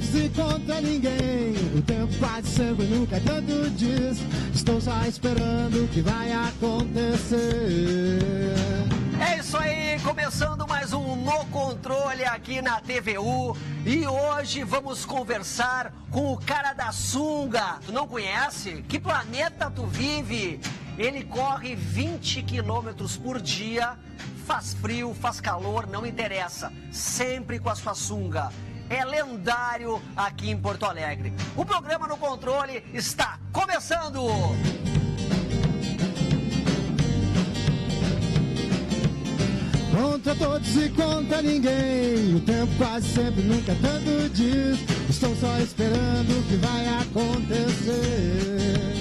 todos e contra ninguém. O tempo quase sempre nunca é tanto diz. Estou só esperando o que vai acontecer. É isso aí, começando mais um No Controle aqui na TVU. E hoje vamos conversar com o cara da sunga. Tu não conhece? Que planeta tu vive? Ele corre 20 quilômetros por dia. Faz frio, faz calor, não interessa. Sempre com a sua sunga. É lendário aqui em Porto Alegre. O programa No Controle está começando! Contra todos e contra ninguém. O tempo quase sempre nunca tanto diz. Estou só esperando o que vai acontecer.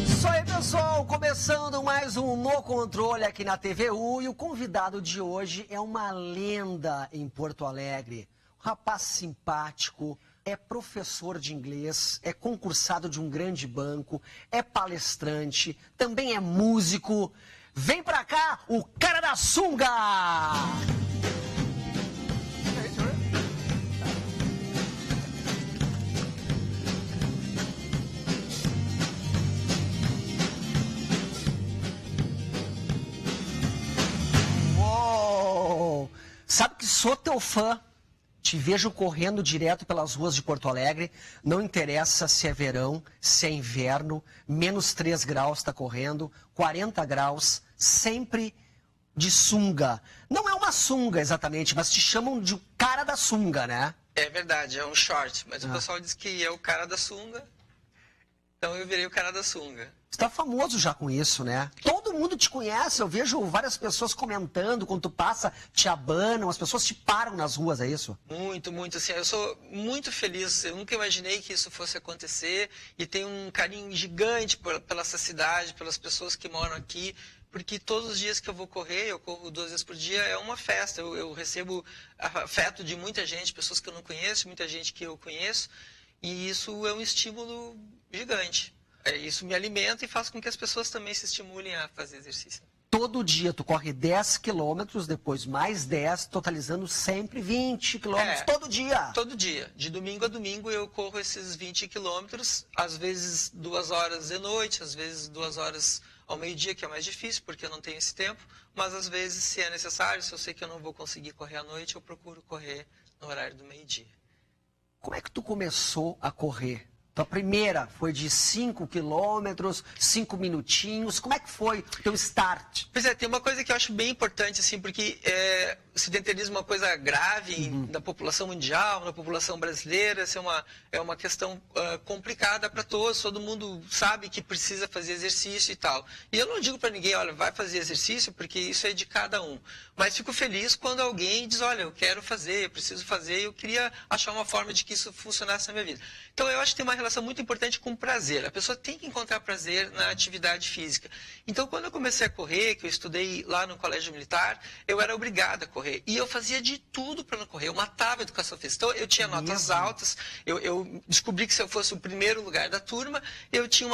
Isso aí, pessoal, começando mais um No Controle aqui na TVU. E o convidado de hoje é uma lenda em Porto Alegre. Um rapaz simpático, é professor de inglês, é concursado de um grande banco, é palestrante, também é músico. Vem pra cá, o cara da sunga! Uou! Sabe que sou teu fã. Te vejo correndo direto pelas ruas de Porto Alegre, não interessa se é verão, se é inverno, menos 3 graus está correndo, 40 graus, sempre de sunga. Não é uma sunga exatamente, mas te chamam de o cara da sunga, né? É verdade, é um short, mas o pessoal diz que é o cara da sunga, então eu virei o cara da sunga. Você está famoso já com isso, né? Todo mundo te conhece, eu vejo várias pessoas comentando, quando tu passa, te abanam, as pessoas te param nas ruas, é isso? Muito, muito, assim, eu sou muito feliz, eu nunca imaginei que isso fosse acontecer e tenho um carinho gigante pela essa cidade, pelas pessoas que moram aqui, porque todos os dias que eu vou correr, eu corro 2 vezes por dia, é uma festa, eu recebo afeto de muita gente, pessoas que eu não conheço, muita gente que eu conheço, e isso é um estímulo gigante. Isso me alimenta e faz com que as pessoas também se estimulem a fazer exercício. Todo dia tu corre 10 quilômetros, depois mais 10, totalizando sempre 20 quilômetros, todo dia. Todo dia. De domingo a domingo eu corro esses 20 quilômetros, às vezes 2 horas de noite, às vezes 2 horas ao meio-dia, que é mais difícil, porque eu não tenho esse tempo, mas às vezes, se é necessário, se eu sei que eu não vou conseguir correr à noite, eu procuro correr no horário do meio-dia. Como é que tu começou a correr? Tua primeira foi de 5 quilômetros, 5 minutinhos. Como é que foi o teu start? Pois é, tem uma coisa que eu acho bem importante, assim, porque o sedentarismo é uma coisa grave da população mundial, na população brasileira. Essa é uma questão complicada para todos. Todo mundo sabe que precisa fazer exercício e tal. E eu não digo para ninguém, olha, vai fazer exercício, porque isso é de cada um. Mas fico feliz quando alguém diz, olha, eu quero fazer, eu preciso fazer, eu queria achar uma forma de que isso funcionasse na minha vida. Então, eu acho que tem uma relação muito importante com prazer. A pessoa tem que encontrar prazer na atividade física. Então, quando eu comecei a correr, que eu estudei lá no colégio militar, eu era obrigado a correr. E eu fazia de tudo para não correr. Eu matava a educação física. Então, eu tinha notas altas. Eu descobri que se eu fosse o primeiro lugar da turma, eu tinha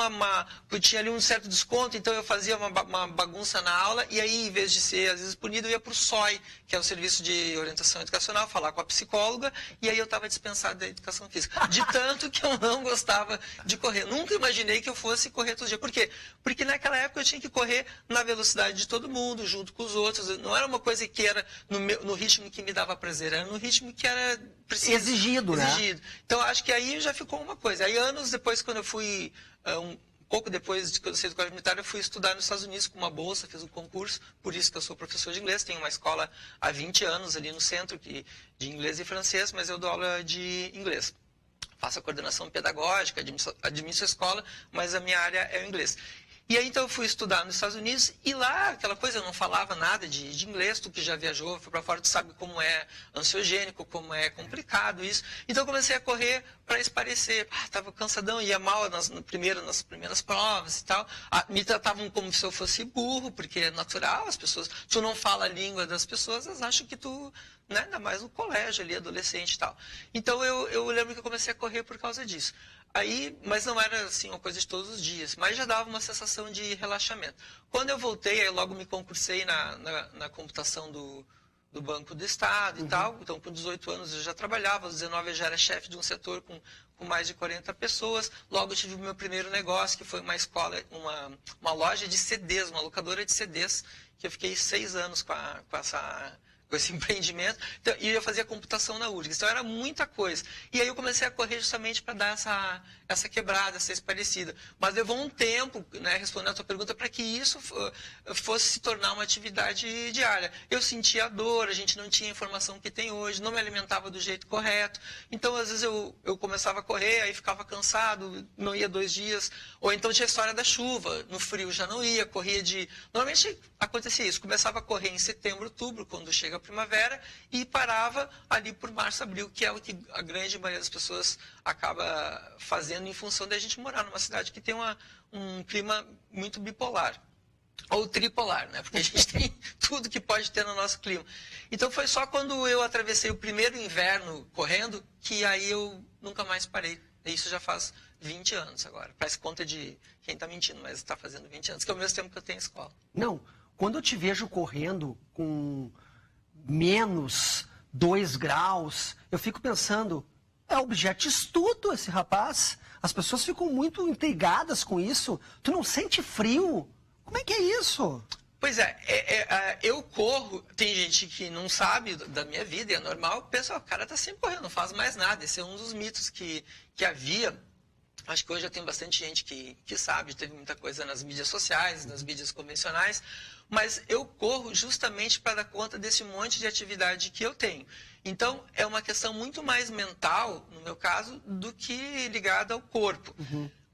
ali um certo desconto. Então, eu fazia uma bagunça na aula. E aí, em vez de ser, às vezes, punido, eu ia para o SOI, que é o Serviço de Orientação Educacional, falar com a psicóloga. E aí, eu estava dispensado da educação física. De tanto que eu não gostava de correr. Nunca imaginei que eu fosse correr todo dia. Por quê? Porque naquela época eu tinha que correr na velocidade de todo mundo, junto com os outros. Não era uma coisa que era no ritmo que me dava prazer, era no ritmo que era preciso. Exigido, né? Então, acho que aí já ficou uma coisa. Aí, anos depois, quando eu fui... pouco depois de que eu saí do colégio militar, eu fui estudar nos Estados Unidos com uma bolsa, fiz um concurso, por isso que eu sou professor de inglês. Tenho uma escola há 20 anos ali no centro de inglês e francês, mas eu dou aula de inglês. Faço a coordenação pedagógica, administro a escola, mas a minha área é o inglês. E aí, então, eu fui estudar nos Estados Unidos e lá, aquela coisa, eu não falava nada de inglês. Tu que já viajou, foi para fora, tu sabe como é ansiogênico, como é complicado isso. Então, eu comecei a correr para esparecer. Estava cansadão, ia mal nas primeiras provas e tal. Me tratavam como se eu fosse burro, porque é natural, as pessoas... Tu não fala a língua das pessoas, elas acham que tu... Né, ainda mais no colégio ali, adolescente e tal. Então, eu lembro que eu comecei a correr por causa disso. Aí, mas não era assim uma coisa de todos os dias, mas já dava uma sensação de relaxamento. Quando eu voltei, aí logo me concursei na computação do do Banco do Estado e tal. Então, com 18 anos eu já trabalhava, aos 19 eu já era chefe de um setor com mais de 40 pessoas. Logo eu tive o meu primeiro negócio, que foi uma escola, uma loja de CDs, uma locadora de CDs, que eu fiquei 6 anos com esse empreendimento, então, e eu fazia computação na URGS, então era muita coisa. E aí eu comecei a correr justamente para dar essa quebrada, essa parecida. Mas levou um tempo, né, respondendo a tua pergunta, para que isso fosse se tornar uma atividade diária. Eu sentia a dor, a gente não tinha a informação que tem hoje, não me alimentava do jeito correto, então às vezes eu começava a correr, aí ficava cansado, não ia 2 dias, ou então tinha a história da chuva, no frio já não ia, corria de... Normalmente acontecia isso, começava a correr em setembro, outubro, quando chega a primavera, e parava ali por março, abril, que é o que a grande maioria das pessoas acaba fazendo em função de a gente morar numa cidade que tem um clima muito bipolar. Ou tripolar, né? Porque a gente tem tudo que pode ter no nosso clima. Então foi só quando eu atravessei o primeiro inverno correndo, que aí eu nunca mais parei. Isso já faz 20 anos agora. Parece conta de quem está mentindo, mas está fazendo 20 anos, que é o mesmo tempo que eu tenho escola. Não, quando eu te vejo correndo com menos 2 graus, eu fico pensando, é objeto de estudo esse rapaz. As pessoas ficam muito intrigadas com isso. Tu não sente frio? Como é que é isso? Pois eu corro, tem gente que não sabe da minha vida, é normal, pensa, o cara tá sempre correndo, não faz mais nada. Esse é um dos mitos que havia. Acho que hoje já tem bastante gente que sabe, teve muita coisa nas mídias sociais, nas mídias convencionais, mas eu corro justamente para dar conta desse monte de atividade que eu tenho. Então, é uma questão muito mais mental, no meu caso, do que ligada ao corpo.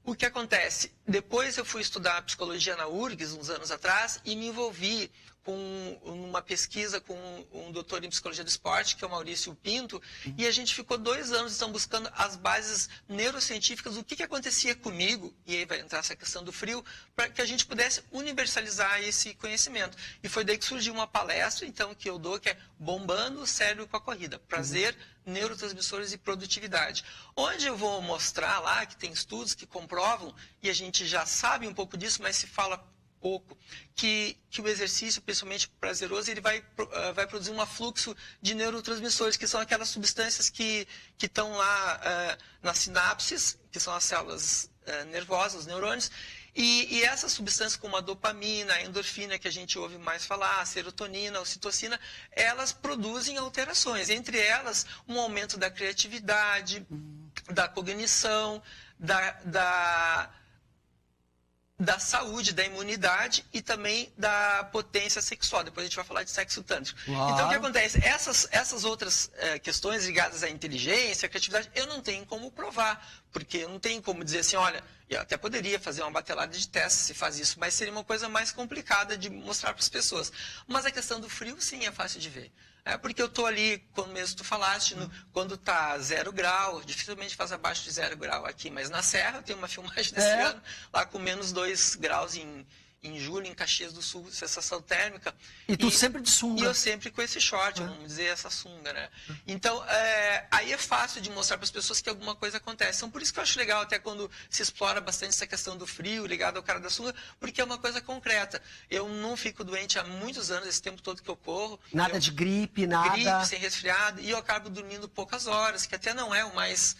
O que acontece? Depois eu fui estudar psicologia na URGS, uns anos atrás, e me envolvi com uma pesquisa com um doutor em psicologia do esporte, que é o Maurício Pinto, e a gente ficou 2 anos então, buscando as bases neurocientíficas do que acontecia comigo, e aí vai entrar essa questão do frio, para que a gente pudesse universalizar esse conhecimento. E foi daí que surgiu uma palestra, então, que eu dou, que é Bombando o Cérebro com a Corrida, prazer, neurotransmissores e produtividade. Onde eu vou mostrar lá, que tem estudos que comprovam, e a gente já sabe um pouco disso, mas se fala pouco, que o exercício, principalmente prazeroso, ele vai produzir um afluxo de neurotransmissores, que são aquelas substâncias que estão lá nas sinapses, que são as células nervosas, os neurônios, e essas substâncias como a dopamina, a endorfina, que a gente ouve mais falar, a serotonina, a ocitocina, elas produzem alterações, entre elas um aumento da criatividade, da cognição, da saúde, da imunidade e também da potência sexual. Depois a gente vai falar de sexo tântrico. Então, o que acontece? Essas outras questões ligadas à inteligência, à criatividade, eu não tenho como provar, porque eu não tenho como dizer assim, olha, eu até poderia fazer uma batelada de testes se faz isso, mas seria uma coisa mais complicada de mostrar para as pessoas. Mas a questão do frio, sim, é fácil de ver. Porque eu estou ali, como mesmo tu falaste, quando está 0 grau, dificilmente faz abaixo de 0 grau aqui, mas na Serra eu tenho uma filmagem desse ano, lá com menos 2 graus em julho, em Caxias do Sul, sensação térmica. E tu sempre de sunga. E eu sempre com esse short, vamos dizer, essa sunga, né? Então, aí é fácil de mostrar para as pessoas que alguma coisa acontece. Então, por isso que eu acho legal até quando se explora bastante essa questão do frio, ligado ao cara da sunga, porque é uma coisa concreta. Eu não fico doente há muitos anos, esse tempo todo que eu corro. Nada de gripe, nada. Gripe, sem resfriado, e eu acabo dormindo poucas horas, que até não é o mais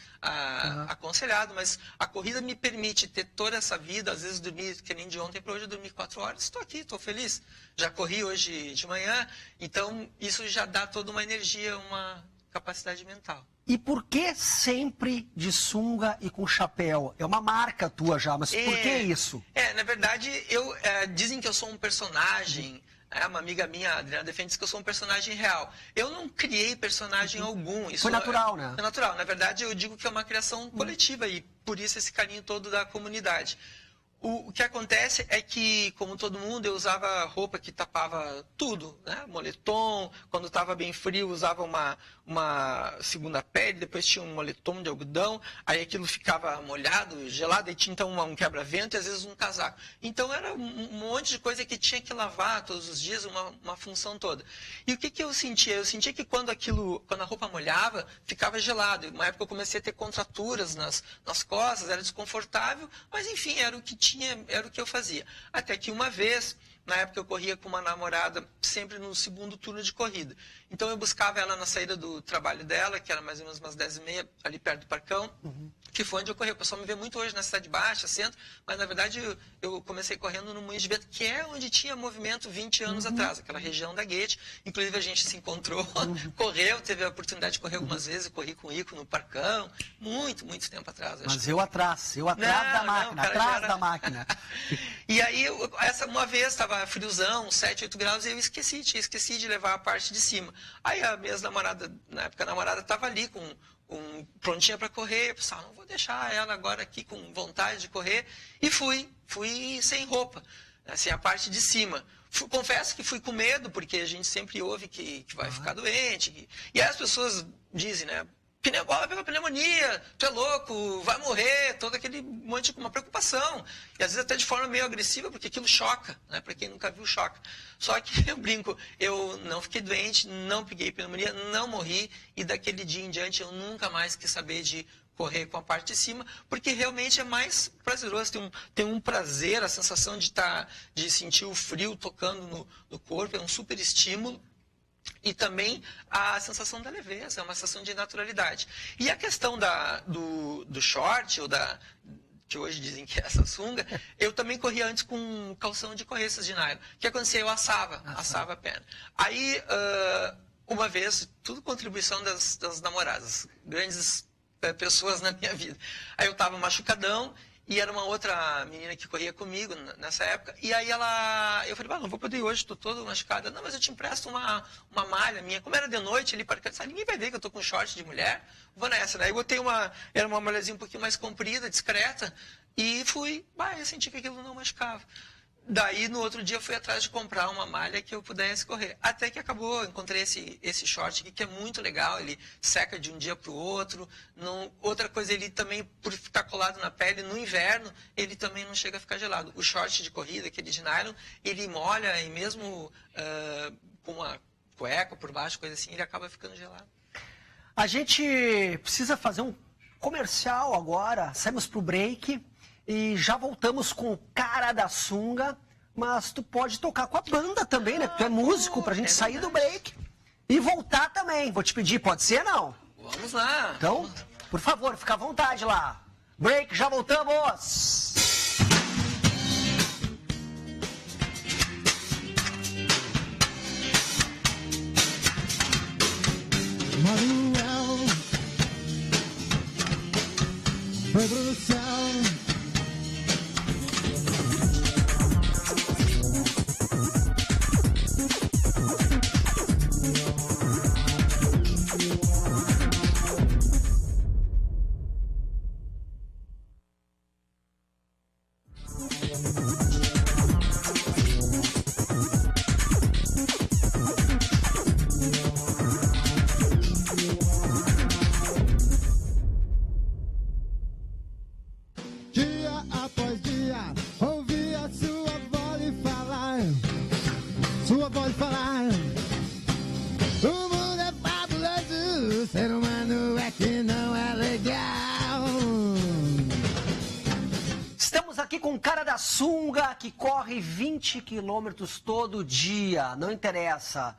aconselhado, mas a corrida me permite ter toda essa vida, às vezes dormir, que nem de ontem para hoje, eu dormi 4 horas, estou aqui, estou feliz. Já corri hoje de manhã, então isso já dá toda uma energia, uma capacidade mental. E por que sempre de sunga e com chapéu? É uma marca tua já, mas por que isso? Na verdade, dizem que eu sou um personagem. Uma amiga minha, a Adriana, defende que eu sou um personagem real. Eu não criei personagem algum. Isso foi natural, né? É natural. Na verdade, eu digo que é uma criação coletiva e por isso esse carinho todo da comunidade. O que acontece é que, como todo mundo, eu usava roupa que tapava tudo, né? Moletom, quando estava bem frio, usava uma segunda pele, depois tinha um moletom de algodão, aí aquilo ficava molhado, gelado, e tinha então um quebra-vento e às vezes um casaco. Então era um monte de coisa que tinha que lavar todos os dias, uma função toda. E o que eu sentia? Eu sentia que quando a roupa molhava, ficava gelado. Uma época eu comecei a ter contraturas nas costas, era desconfortável, mas enfim, era o que tinha, era o que eu fazia. Até que uma vez Na época eu corria com uma namorada sempre no segundo turno de corrida. Então eu buscava ela na saída do trabalho dela, que era mais ou menos umas 10h30, ali perto do Parcão, que foi onde eu corri. O pessoal me vê muito hoje na Cidade Baixa, centro, mas na verdade eu comecei correndo no Moinho de Vento, que é onde tinha movimento 20 anos atrás, aquela região da Guete. Inclusive a gente se encontrou, correu, teve a oportunidade de correr algumas vezes, eu corri com o Ico no Parcão, muito tempo atrás. Mas eu atrás da máquina, atrás da máquina. E aí, uma vez, estava friozão, 7, 8 graus, e eu tinha esqueci de levar a parte de cima. Aí a minha namorada, na época a namorada, estava ali prontinha para correr. Eu pensei, não vou deixar ela agora aqui com vontade de correr. E fui sem roupa, assim, a parte de cima. Confesso que fui com medo, porque a gente sempre ouve que vai ficar doente. E aí as pessoas dizem, né? Pegou pneumonia, tu é louco, vai morrer, todo aquele monte de uma preocupação. E às vezes até de forma meio agressiva, porque aquilo choca, né? Para quem nunca viu, choca. Só que eu brinco, eu não fiquei doente, não peguei pneumonia, não morri, e daquele dia em diante eu nunca mais quis saber de correr com a parte de cima, porque realmente é mais prazeroso, tem um prazer, a sensação de sentir o frio tocando no corpo, é um super estímulo. E também a sensação da leveza, é uma sensação de naturalidade. E a questão do short, que hoje dizem que é essa sunga, eu também corria antes com calção de corrências de nylon. O que acontecia? Eu assava a perna. Aí, uma vez, tudo contribuição das namoradas, grandes pessoas na minha vida. Aí eu estava machucadão, e era uma outra menina que corria comigo nessa época. E aí eu falei, não vou poder ir hoje, estou todo machucada. Não, mas eu te empresto uma malha minha. Como era de noite, ali para casa, ninguém vai ver que eu estou com short de mulher. Vou nessa, né? Eu botei era uma malhazinha um pouquinho mais comprida, discreta. E fui, eu senti que aquilo não machucava. Daí, no outro dia, eu fui atrás de comprar uma malha que eu pudesse correr. Até que encontrei esse short aqui, que é muito legal. Ele seca de um dia para o outro. Outra coisa, ele também, por ficar colado na pele, no inverno, ele também não chega a ficar gelado. O short de corrida, aquele de nylon, ele molha e mesmo com uma cueca por baixo, coisa assim, ele acaba ficando gelado. A gente precisa fazer um comercial agora. Saímos para o break. E já voltamos com o cara da sunga, mas tu pode tocar com a banda também, né? Tu é músico, pra gente sair do break e voltar também. Vou te pedir, pode ser, não? Vamos lá. Então, por favor, fica à vontade lá. Break, já voltamos. Manuel foi pro céu. Sunga, que corre 20 quilômetros todo dia, não interessa,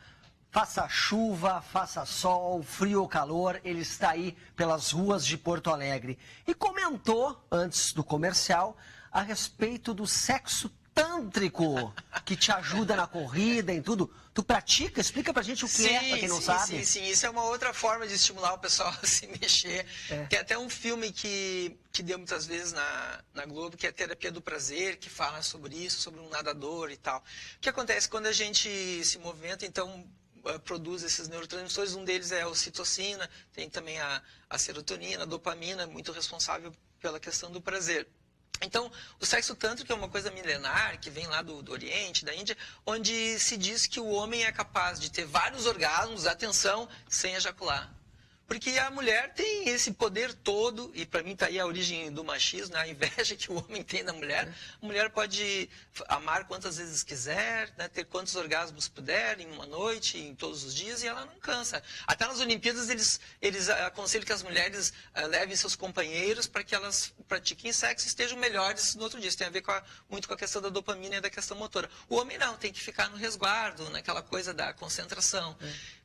faça chuva, faça sol, frio ou calor, ele está aí pelas ruas de Porto Alegre. E comentou, antes do comercial, a respeito do sexo tântrico, que te ajuda na corrida, em tudo. Tu pratica? Explica pra gente o que é, pra quem não sabe. Sim, isso é uma outra forma de estimular o pessoal a se mexer. Tem até um filme que deu muitas vezes na Globo, que é Terapia do Prazer, que fala sobre isso, sobre um nadador e tal. O que acontece quando a gente se movimenta, então produz esses neurotransmissores, um deles é a ocitocina, tem também a serotonina, a dopamina, muito responsável pela questão do prazer. Então, o sexo tântrico é uma coisa milenar, que vem lá do Oriente, da Índia, onde se diz que o homem é capaz de ter vários orgasmos, atenção, sem ejacular. Porque a mulher tem esse poder todo, e para mim está aí a origem do machismo, né? A inveja que o homem tem da mulher. A mulher pode amar quantas vezes quiser, né? Ter quantos orgasmos puder em uma noite, em todos os dias, e ela não cansa. Até nas Olimpíadas eles aconselham que as mulheres levem seus companheiros para que elas pratiquem sexo e estejam melhores no outro dia. Isso tem a ver muito com a questão da dopamina e da questão motora. O homem não, tem que ficar no resguardo, naquela coisa da concentração.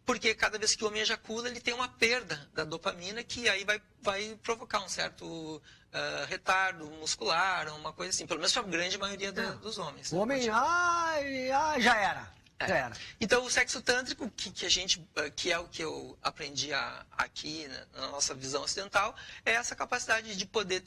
Porque cada vez que o homem ejacula, ele tem uma perda da dopamina que aí vai provocar um certo retardo muscular, uma coisa assim. Pelo menos para a grande maioria dos homens. O homem, já era. Já era. Então, o sexo tântrico, que é o que eu aprendi aqui na nossa visão ocidental, é essa capacidade de poder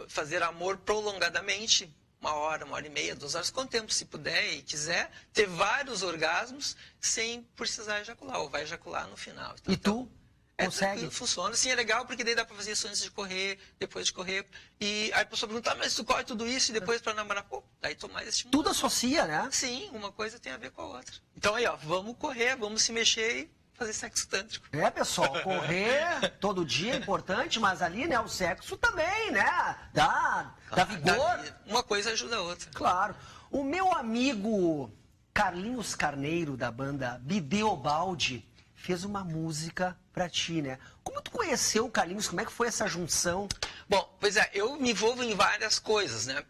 fazer amor prolongadamente, 1 hora e meia, 2 horas, quanto tempo se puder e quiser, ter vários orgasmos sem precisar ejacular, ou vai ejacular no final. E tu? Consegue? Funciona. Sim, é legal, porque daí dá para fazer isso antes de correr, depois de correr. E aí a pessoa pergunta, mas tu corre tudo isso e depois para namorar? Pô, daí tô mais estimulado. Tudo associa, né? Sim, uma coisa tem a ver com a outra. Então aí, ó, vamos correr, vamos se mexer e fazer sexo tântrico. Pessoal, correr todo dia é importante, mas ali, né, o sexo também, né? Dá vigor. Uma coisa ajuda a outra. Claro. O meu amigo Carlinhos Carneiro, da banda Bideobaldi, fez uma música pra ti, né? Como tu conheceu o Carlinhos? Como é que foi essa junção? Bom, pois é, eu me envolvo em várias coisas, né?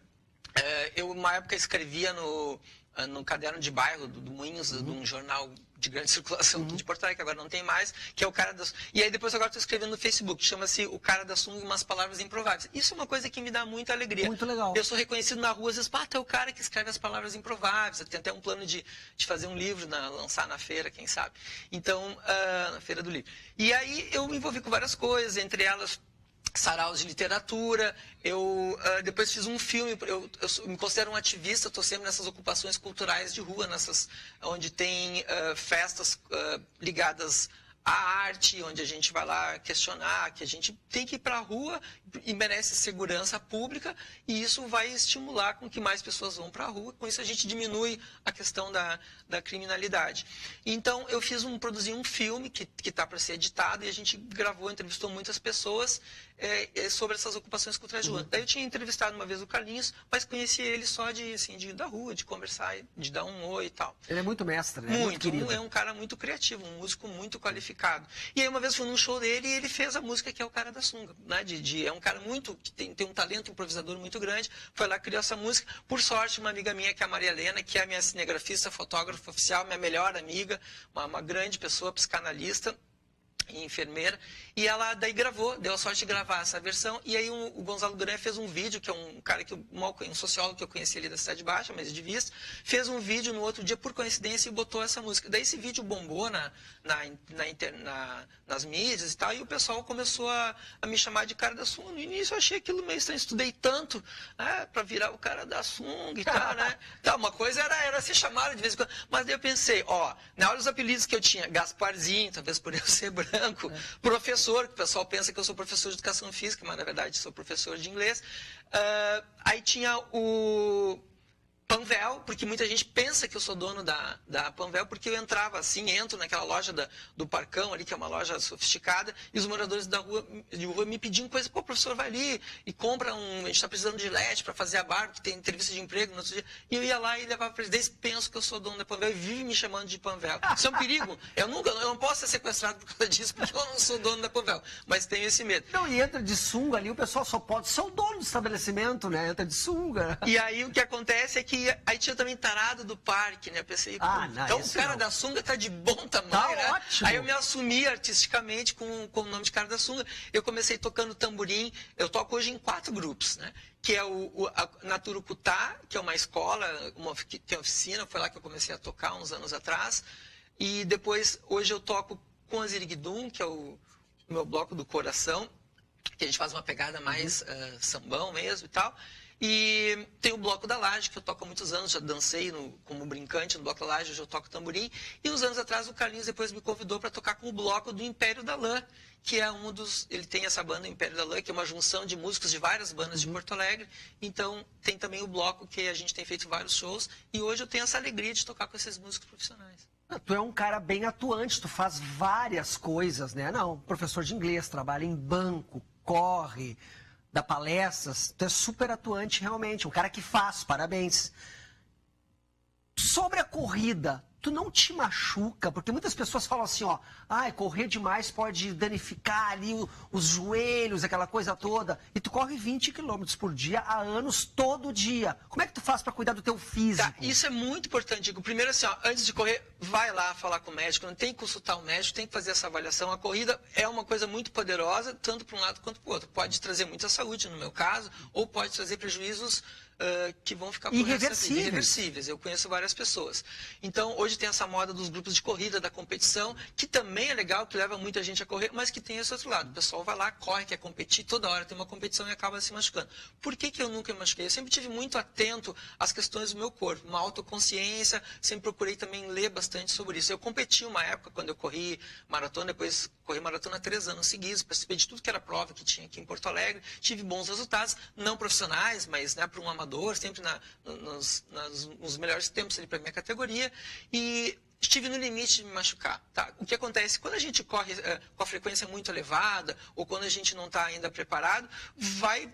Eu, uma época, escrevia no caderno de bairro do Moinhos, de um jornal de grande circulação de Porto Alegre, que agora não tem mais, que é o Cara da Sunga. E aí depois agora estou escrevendo no Facebook, chama-se O Cara da Sunga, umas palavras improváveis. Isso é uma coisa que me dá muita alegria. Muito legal. Eu sou reconhecido na rua, às vezes, tu é o cara que escreve as palavras improváveis. Eu tenho até um plano de fazer um livro, lançar na feira, quem sabe. Então, na Feira do Livro. E aí eu me envolvi com várias coisas, entre elas saraus de literatura. Eu depois fiz um filme. Eu me considero um ativista, estou sempre nessas ocupações culturais de rua, onde tem festas ligadas à arte, onde a gente vai lá questionar, que a gente tem que ir para a rua e merece segurança pública, e isso vai estimular com que mais pessoas vão para a rua. Com isso a gente diminui a questão da criminalidade. Então eu produzi um filme que está para ser editado, e a gente gravou, entrevistou muitas pessoas sobre essas ocupações culturais de rua. Daí eu tinha entrevistado uma vez o Carlinhos, mas conheci ele só de ir da rua, de conversar, de dar um oi e tal. Ele é muito mestre, né? Muito é um cara muito criativo, um músico muito qualificado. E aí uma vez fui num show dele e ele fez a música que é o Cara da Sunga, né? É um cara que tem um talento improvisador muito grande, foi lá, criou essa música. Por sorte, uma amiga minha, que é a Maria Helena, que é a minha cinegrafista, fotógrafa oficial, minha melhor amiga, uma grande pessoa, psicanalista e enfermeira, e ela daí deu a sorte de gravar essa versão. E aí o Gonzalo Duran fez um vídeo, que é um cara um sociólogo que eu conheci ali da Cidade Baixa, mas de vista, fez um vídeo no outro dia, por coincidência, e botou essa música. Daí esse vídeo bombou nas mídias e tal, e o pessoal começou a me chamar de Cara da Sunga. No início eu achei aquilo meio estranho, estudei tanto para virar o Cara da Sunga e tal, né? Então, uma coisa era ser chamado de vez em quando, mas daí eu pensei, na hora dos apelidos que eu tinha, Gasparzinho, talvez por eu ser branco, professor, que o pessoal pensa que eu sou professor de educação física, mas na verdade sou professor de inglês. Aí tinha o Panvel, porque muita gente pensa que eu sou dono da Panvel, porque eu entro naquela loja do Parcão ali, que é uma loja sofisticada, e os moradores de rua me pediam coisa. Pô, professor, vai ali e compra a gente está precisando de gilete para fazer a barba, que tem entrevista de emprego no outro dia. E eu ia lá e levava para eles, penso que eu sou dono da Panvel, e vive me chamando de Panvel. Isso é um perigo. Eu não posso ser sequestrado por causa disso, porque eu não sou dono da Panvel, mas tenho esse medo. Não, e entra de sunga ali, o pessoal só pode ser o dono do estabelecimento, né? Entra de sunga. E aí o que acontece é que aí tinha também Tarado do Parque, né? Eu pensei, então o Cara da Sunga tá de bom tamanho, tá, né? Ótimo. Aí eu me assumi artisticamente com o nome de Cara da Sunga. Eu comecei tocando tamborim. Eu toco hoje em 4 grupos, né? Que é a Naturucutá, que é uma escola, que tem oficina, foi lá que eu comecei a tocar uns anos atrás. E depois, hoje eu toco com a Ziriguidum, que é o meu bloco do coração, que a gente faz uma pegada mais sambão mesmo e tal. E tem o Bloco da Laje, que eu toco há muitos anos, já dancei como brincante no Bloco da Laje, hoje eu toco tamborim. E uns anos atrás o Carlinhos depois me convidou para tocar com o bloco do Império da Lã, que é ele tem essa banda Império da Lã, que é uma junção de músicos de várias bandas de Porto Alegre. Então tem também o bloco que a gente tem feito vários shows, e hoje eu tenho essa alegria de tocar com esses músicos profissionais. Tu é um cara bem atuante, tu faz várias coisas, né? Não, professor de inglês, trabalha em banco, corre, dá palestras. Tu é super atuante realmente, um cara que faz, parabéns. Sobre a corrida, tu não te machuca? Porque muitas pessoas falam assim, ó, correr demais pode danificar ali os joelhos, aquela coisa toda. E tu corre 20 quilômetros por dia há anos, todo dia. Como é que tu faz para cuidar do teu físico? Tá, isso é muito importante, Diego. Primeiro assim, ó, antes de correr, vai lá falar com o médico, não tem que consultar o médico, tem que fazer essa avaliação. A corrida é uma coisa muito poderosa, tanto para um lado quanto para o outro. Pode trazer muita saúde, no meu caso, ou pode trazer prejuízos que vão ficar irreversíveis. Eu conheço várias pessoas. Então, hoje tem essa moda dos grupos de corrida, da competição, que também é legal, que leva muita gente a correr, mas que tem esse outro lado. O pessoal vai lá, corre, quer competir, toda hora tem uma competição e acaba se machucando. Por que eu nunca me machuquei? Eu sempre tive muito atento às questões do meu corpo, uma autoconsciência, sempre procurei também ler bastante sobre isso. Eu competi uma época, quando eu corri maratona, depois corri maratona 3 anos seguidos, participei de tudo que era prova que tinha aqui em Porto Alegre, tive bons resultados, não profissionais, mas para um amador, sempre nos melhores tempos para a minha categoria, e estive no limite de me machucar. Tá? O que acontece? Quando a gente corre com a frequência muito elevada, ou quando a gente não está ainda preparado,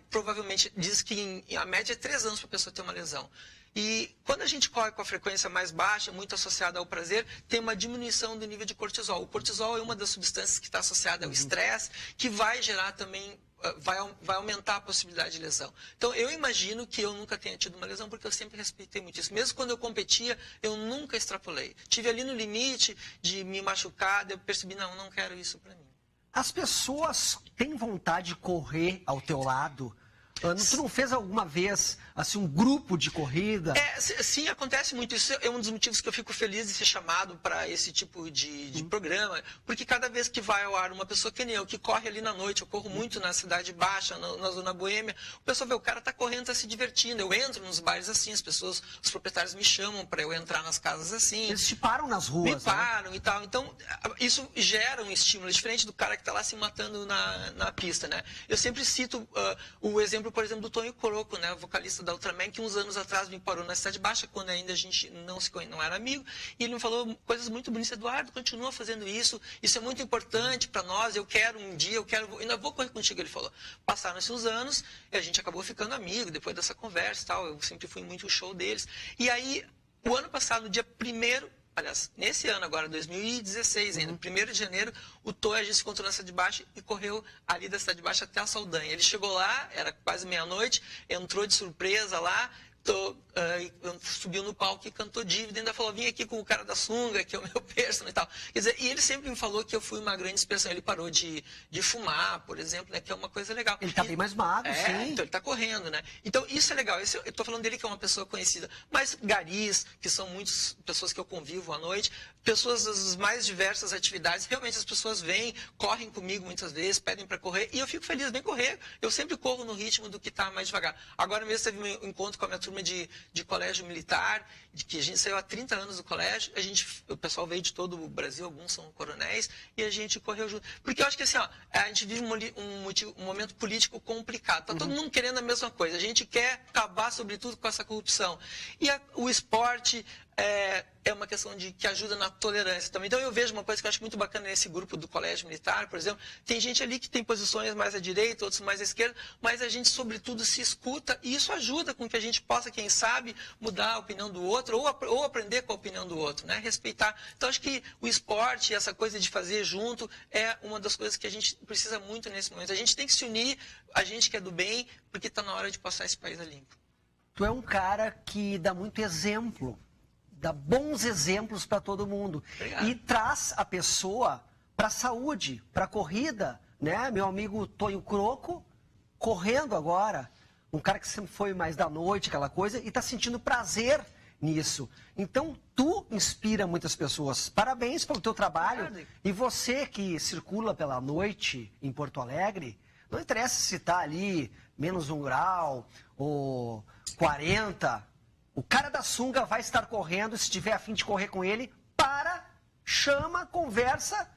provavelmente, diz que a média é 3 anos para a pessoa ter uma lesão. E quando a gente corre com a frequência mais baixa, muito associada ao prazer, tem uma diminuição do nível de cortisol. O cortisol é uma das substâncias que está associada ao estresse, que vai gerar também, vai aumentar a possibilidade de lesão. Então, eu imagino que eu nunca tenha tido uma lesão, porque eu sempre respeitei muito isso. Mesmo quando eu competia, eu nunca extrapolei. Tive ali no limite de me machucar, eu percebi, não quero isso para mim. As pessoas têm vontade de correr ao teu lado? Tu não fez alguma vez assim, um grupo de corrida? Sim, acontece muito. Isso é um dos motivos que eu fico feliz de ser chamado para esse tipo de programa, porque cada vez que vai ao ar uma pessoa que nem eu, que corre ali na noite, eu corro muito na Cidade Baixa, na Zona Boêmia, o pessoal vê, o cara está correndo, está se divertindo. Eu entro nos bares assim, os proprietários me chamam para eu entrar nas casas assim. Eles te param nas ruas, me param, né? E tal. Então, isso gera um estímulo, diferente do cara que está lá se matando na pista, né? Eu sempre cito o exemplo, por exemplo, do Tonho Croco, né? O vocalista da Ultraman, que uns anos atrás me parou na Cidade Baixa, quando ainda a gente não era amigo, e ele me falou coisas muito bonitas. Eduardo, continua fazendo isso é muito importante para nós, eu quero um dia, ainda vou correr contigo, ele falou. Passaram-se uns anos, e a gente acabou ficando amigo, depois dessa conversa e tal, eu sempre fui muito no show deles. E aí, o ano passado, no dia 1º, aliás, nesse ano agora, 2016 ainda, 1º de janeiro, o Toy, a gente se encontrou na Cidade Baixa e correu ali da Cidade Baixa até a Saldanha. Ele chegou lá, era quase meia-noite, entrou de surpresa lá, subiu no palco e cantou Dívida, ainda falou, vim aqui com o cara da sunga, que é o meu personagem e tal. Quer dizer, e ele sempre me falou que eu fui uma grande inspiração. Ele parou de fumar, por exemplo, né, que é uma coisa legal. Ele está bem mais magro, sim. Então ele está correndo, né? Então isso é legal. Eu estou falando dele que é uma pessoa conhecida. Mas garis, que são muitas pessoas que eu convivo à noite, pessoas das mais diversas atividades, realmente as pessoas vêm, correm comigo muitas vezes, pedem para correr, e eu fico feliz, vem correr. Eu sempre corro no ritmo do que está mais devagar. Agora mesmo teve um encontro com a minha turma de colégio militar, de que a gente saiu há 30 anos do colégio, o pessoal veio de todo o Brasil, alguns são coronéis, e a gente correu junto. Porque eu acho que assim, a gente vive um momento político complicado. Está todo mundo querendo a mesma coisa. A gente quer acabar, sobretudo, com essa corrupção. E o esporte é uma questão que ajuda na tolerância também. Então, eu vejo uma coisa que eu acho muito bacana nesse grupo do colégio militar, por exemplo, tem gente ali que tem posições mais à direita, outros mais à esquerda, mas a gente, sobretudo, se escuta, e isso ajuda com que a gente possa, quem sabe, mudar a opinião do outro, ou aprender com a opinião do outro, né? Respeitar. Então, acho que o esporte, essa coisa de fazer junto, é uma das coisas que a gente precisa muito nesse momento. A gente tem que se unir, a gente que é do bem, porque está na hora de passar esse país a limpo. Tu é um cara que dá muito exemplo, dá bons exemplos para todo mundo. Obrigado. E traz a pessoa para a saúde, para a corrida, né? Meu amigo Tonho Croco, correndo agora, um cara que sempre foi mais da noite, aquela coisa, e está sentindo prazer nisso. Então, tu inspira muitas pessoas. Parabéns pelo teu trabalho. Obrigado. E você que circula pela noite em Porto Alegre, não interessa se está ali menos 1 grau ou 40. O cara da sunga vai estar correndo, se tiver a fim de correr com ele, chama, conversa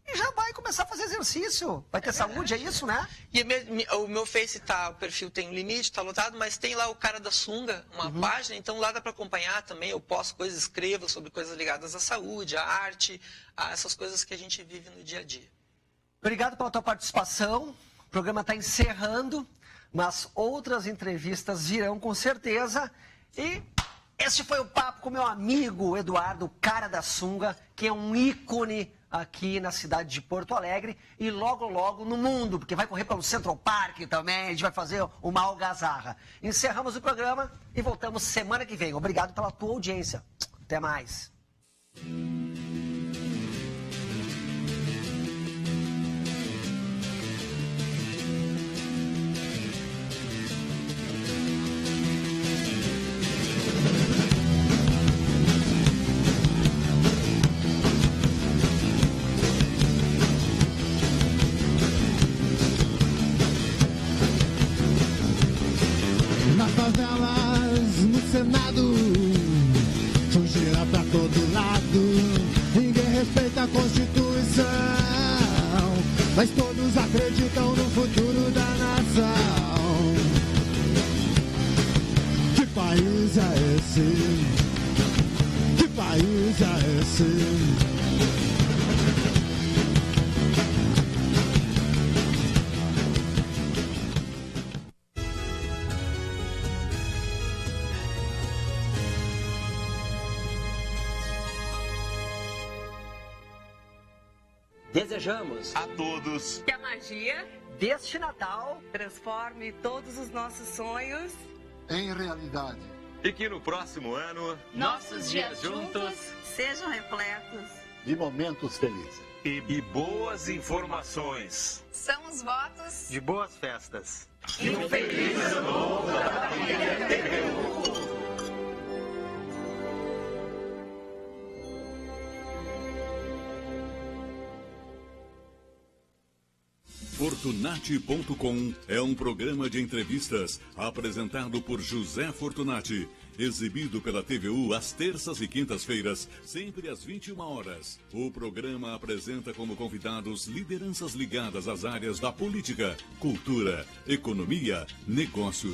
e já vai começar a fazer exercício. exercício, vai ter saúde, é isso, né? E o meu Face o perfil tem um limite, tá lotado, mas tem lá o Cara da Sunga, uma página, então lá dá para acompanhar também, eu posto coisas, escrevo sobre coisas ligadas à saúde, à arte, a essas coisas que a gente vive no dia a dia. Obrigado pela tua participação, o programa está encerrando, mas outras entrevistas virão com certeza, e este foi o papo com meu amigo Eduardo Cara da Sunga, que é um ícone aqui na cidade de Porto Alegre e logo, logo no mundo, porque vai correr pelo Central Park também, a gente vai fazer uma algazarra. Encerramos o programa e voltamos semana que vem. Obrigado pela tua audiência. Até mais. Nas favelas, no Senado, sujeira pra todo lado. Ninguém respeita a Constituição, mas todos acreditam no futuro da nação. Que país é esse? Que país é esse? Desejamos a todos que a magia deste Natal transforme todos os nossos sonhos em realidade. E que no próximo ano nossos dias juntos sejam repletos de momentos felizes e boas informações. São os votos de boas festas. E um feliz ano novo da família TVU. Fortunati.com é um programa de entrevistas apresentado por José Fortunati, exibido pela TVU às terças e quintas-feiras, sempre às 21 horas. O programa apresenta como convidados lideranças ligadas às áreas da política, cultura, economia, negócios.